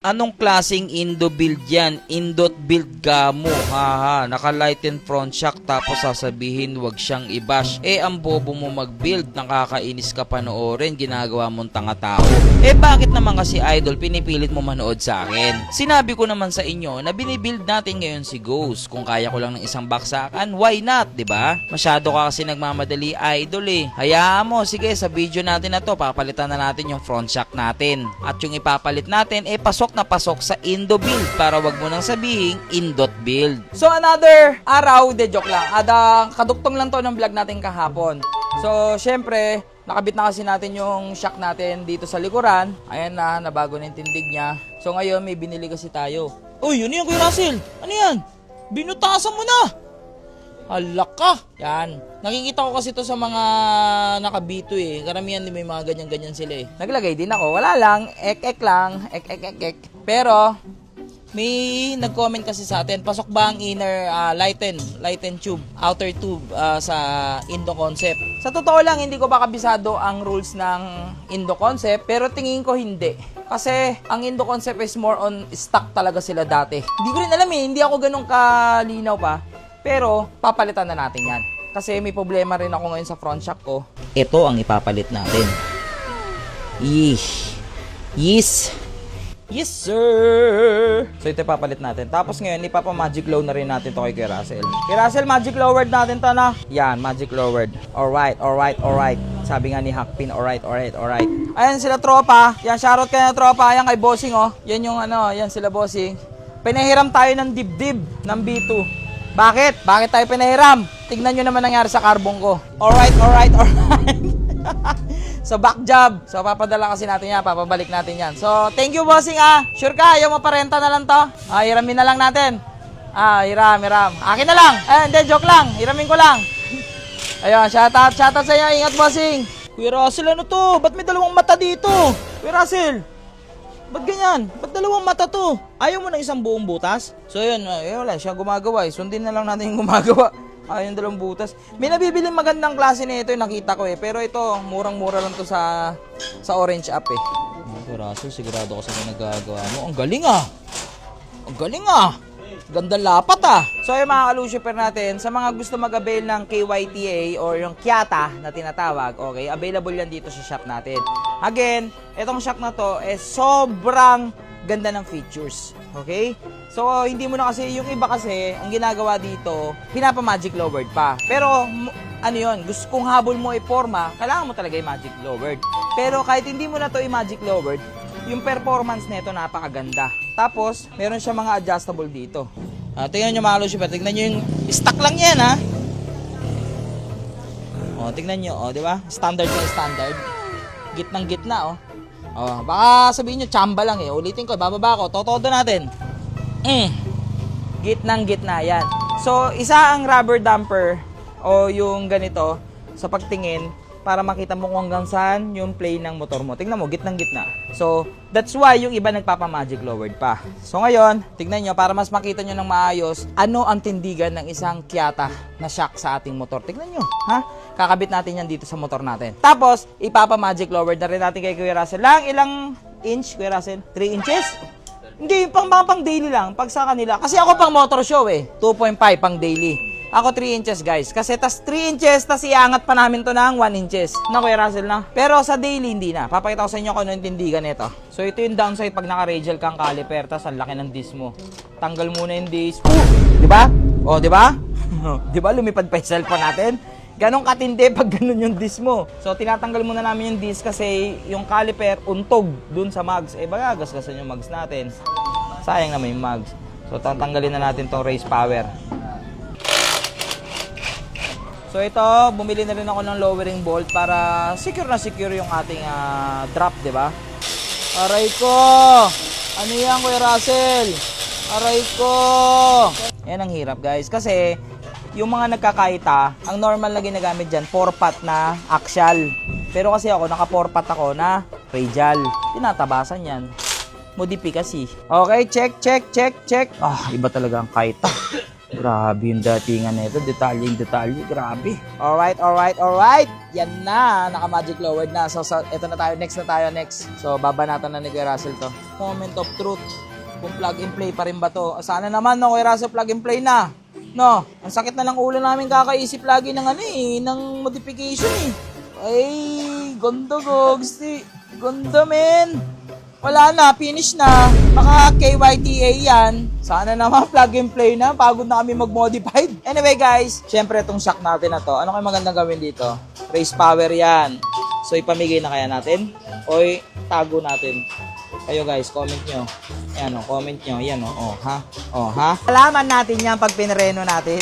Anong klaseng Indo build yan? Indot build gamo. Haha, naka-lighten front shock tapos sasabihin wag siyang i-bash. Ang bobo mo mag-build, nakakainis ka panoorin, ginagawa mong tanga-tao. Bakit naman kasi idol pinipilit mo manood sa akin? Sinabi ko naman sa inyo na binibuild natin ngayon si Ghost. Kung kaya ko lang ng isang baksakan, why not, 'di ba? Masyado ka kasi nagmamadali idol Hayaan mo, sige sa video natin na to, papalitan na natin yung front shock natin. At yung ipapalit natin pasok na pasok sa Indo build para wag mo nang sabihin Indot build. So another araw, de joke lang. Kaduktong lang to ng vlog natin kahapon. So syempre, nakabit na kasi natin yung shock natin dito sa likuran. Ayan na, nabago na yung tindig niya. So ngayon may binili kasi tayo. Uy, ano yan Kuya Russell? Ano yan? Binutasan mo na! Hala ka! Yan. Nakikita ko kasi to sa mga nakabito Karamihan din may mga ganyan-ganyan sila Naglagay din ako. Wala lang. Ek lang. Ek. Pero, may nag-comment kasi sa atin, pasok ba ang inner lighten tube, outer tube sa Indo Concept? Sa totoo lang, hindi ko pa kabisado ang rules ng Indo Concept, pero tingin ko hindi. Kasi ang Indo Concept is more on stock talaga sila dati. Hindi ko rin alam hindi ako ganun kalinaw pa. Pero, papalitan na natin yan. Kasi may problema rin ako ngayon sa front shock ko. Ito ang ipapalit natin. Yes, sir! So, ito ipapalit natin. Tapos ngayon, ipapa-magic low na rin natin to kay Kuya Russell. Kuya Russell, magic lowered natin to na. Yan, magic lowered. Alright. Sabi nga ni Hakpin, alright. Ayan sila tropa. Yan, shoutout kayo na tropa. Ayan kay Bossing, Yan yung yan sila Bossing. Pinahiram tayo ng dibdib ng B2. Bakit? Bakit tayo pinahiram? Tignan nyo naman nangyari sa carbon ko. Alright. So, back job. So, papadala kasi natin yan. Papabalik natin yan. So, thank you, bossing Sure ka? Ayaw maparenta na lang to? Hiramin na lang natin. Hiram. Akin na lang. Hindi, joke lang. Hiramin ko lang. Ayun, shoutout sa inyo. Ingat, bossing. Kuya Russell, ano to? Ba't may dalawang mata dito? Kuya Russell. Ba't ganyan? Ba't dalawang mata to? Ayaw mo ng isang buong butas? So yun, wala siya gumagawa Sundin na lang natin yung gumagawa. Yung dalawang butas. May nabibiling magandang klase nito nakita ko Pero ito, murang-mura lang to sa Orange app Kuya Russell, sigurado ko sa mga nagagawa mo. Ang galing Gandang lapat So yung mga ka-Lucifer natin, sa mga gusto mag-avail ng KYTA or yung Kyata na tinatawag, okay, available yan dito sa shop natin. Again, itong shop na to sobrang ganda ng features. Okay? So hindi mo na kasi, yung iba kasi, ang ginagawa dito, pinapa-magic lowered pa. Pero ano yun, gusto kong habol mo i-forma, kailangan mo talaga i-magic lowered. Pero kahit hindi mo na to i-magic lowered, yung performance nito napakaganda. Tapos, meron siya mga adjustable dito. Tingnan nyo mga Lucifer, tingnan nyo yung stock lang yan tingnan nyo, di ba? Standard na standard. Gitnang gitna baka sabihin nyo, chamba lang Ulitin ko, bababa ko, totodo natin. Gitnang gitna, yan. So, isa ang rubber damper o yung ganito sa pagtingin para makita mo kung hanggang saan yung play ng motor mo. Tingnan mo, gitnang gitna. So, that's why yung iba nagpapa-magic lowered pa. So, ngayon, tignan nyo, para mas makita nyo ng maayos, ano ang tindigan ng isang Kyata na shock sa ating motor. Tignan nyo, kakabit natin yan dito sa motor natin. Tapos, ipapa-magic lowered na rin natin kay Kuya Russell. Ilang inch, Kuya Russell? 3 inches? Hindi, pang daily lang, pag sa kanila. Kasi ako pang motor show 2.5 pang daily. Ako 3 inches guys. Kasi tas 3 inches, tas iangat pa namin to ng 1 inches. Na Kuya Russell na. Pero sa daily hindi na. Papakita ko sa inyo kung ano yung tindigan nito. So ito yung downside pag naka-radial kang caliper, tas ang laki ng disc mo. Tanggal muna yung disc. Diba? Diba? Diba lumipad pa yung cellphone natin? Ganon katindi pag ganon yung disc mo. So tinatanggal muna namin yung disc kasi yung caliper untog dun sa mags. Bagagasgasan yung mags natin. Sayang naman yung mags. So tatanggalin na natin tong race power. So ito, bumili na rin ako ng lowering bolt para secure na secure yung ating drop, di ba? Aray ko! Ano yan, Kuya Russell? Aray ko! Yan ang hirap, guys. Kasi, yung mga nagkakaita, ang normal na ginagamit dyan, 4-pot na axial. Pero kasi ako, naka 4-pot ako na radial. Tinatabasan yan. Modificacy. Okay, check. Iba talaga ang kaita. Grabe yung datingan nito, detalye, grabe. Alright. Yan na, naka-magic lowered na. So, ito na tayo, next. So, babanatan na ni Kuya Russell to. Moment of truth. Kung plug and play pa rin ba to? Sana naman, no, Kuya Russell, plug and play na. No, ang sakit na lang ulo namin kakaisip lagi ng ng modification eh. Ay, ganda gogs. Ganda men. Wala na, finish na. Maka KYTA yan. Sana naman plug and play na. Pagod na kami mag-modified. Anyway guys, syempre itong shock natin na to. Ano kayo magandang gawin dito? Race power yan. So ipamigay na kaya natin? O tago natin? Kayo guys, comment nyo. Ayan o, comment nyo. Ayan o, ha? Alaman natin yan pag pinreno natin.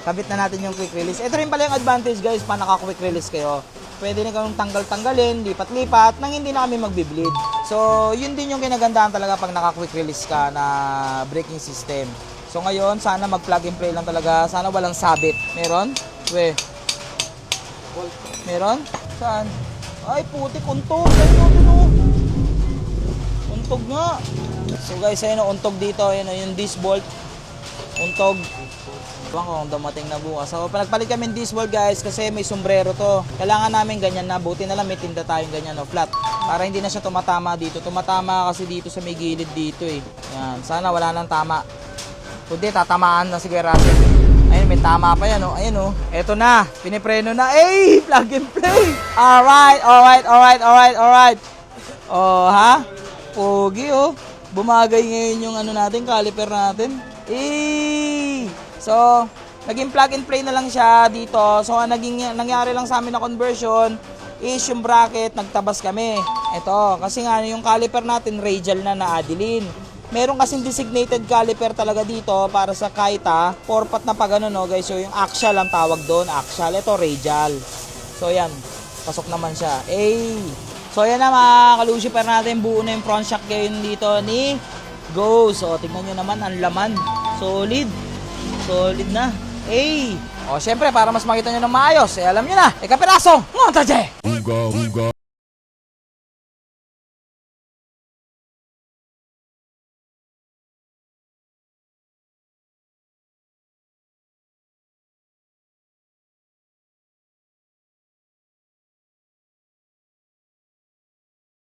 Kabit na natin yung quick release. Ito rin pala yung advantage guys, pa naka-quick release kayo. Pwede na kayong tanggal-tanggalin, lipat-lipat, nang hindi na kami magbi-bleed. So, yun din yung kinagandahan talaga pag naka-quick release ka na braking system. So, ngayon, sana mag-plug and play lang talaga. Sana walang sabit. Meron? Meron? Saan? Ay, putik, untog. Ayun, untog nga. So, guys, ayun, untog dito. Ayun, yung disc bolt. Untog. Ewan ko kung dumating na bukas. So, nagpalit kami ng disc bolt guys kasi may sombrero to. Kailangan namin ganyan na. Buti na lang may tinda tayong ganyan no, flat. Para hindi na siya tumatama dito. Tumatama kasi dito sa may gilid dito eh. Yan. Sana wala nang tama. Kundi tatamaan na si Kuya Russell. Ayun, may tama pa yan oh. Ayun oh. Eto na. Pinipreno na. Ay! Plug and play! Alright. Oh, ha? Pogi oh. Bumagay ngayon yung natin, caliper natin. So, naging plug and play na lang siya dito. So, nangyari lang sa amin na conversion is yung bracket, nagtabas kami. Ito, kasi nga yung caliper natin, radial na Adeline. Meron kasing designated caliper talaga dito para sa Kaita. 4-pot na pag no guys. So, yung axial ang tawag doon. Axial, ito radial. So, yan. Pasok naman siya. So, yan na mga kalucifer natin. Buo na yung front shock ngayon dito ni Go. So, tignan nyo naman ang laman. Solid na. O, syempre, para mas makita nyo ng maayos, alam nyo na, kapiraso, montaje!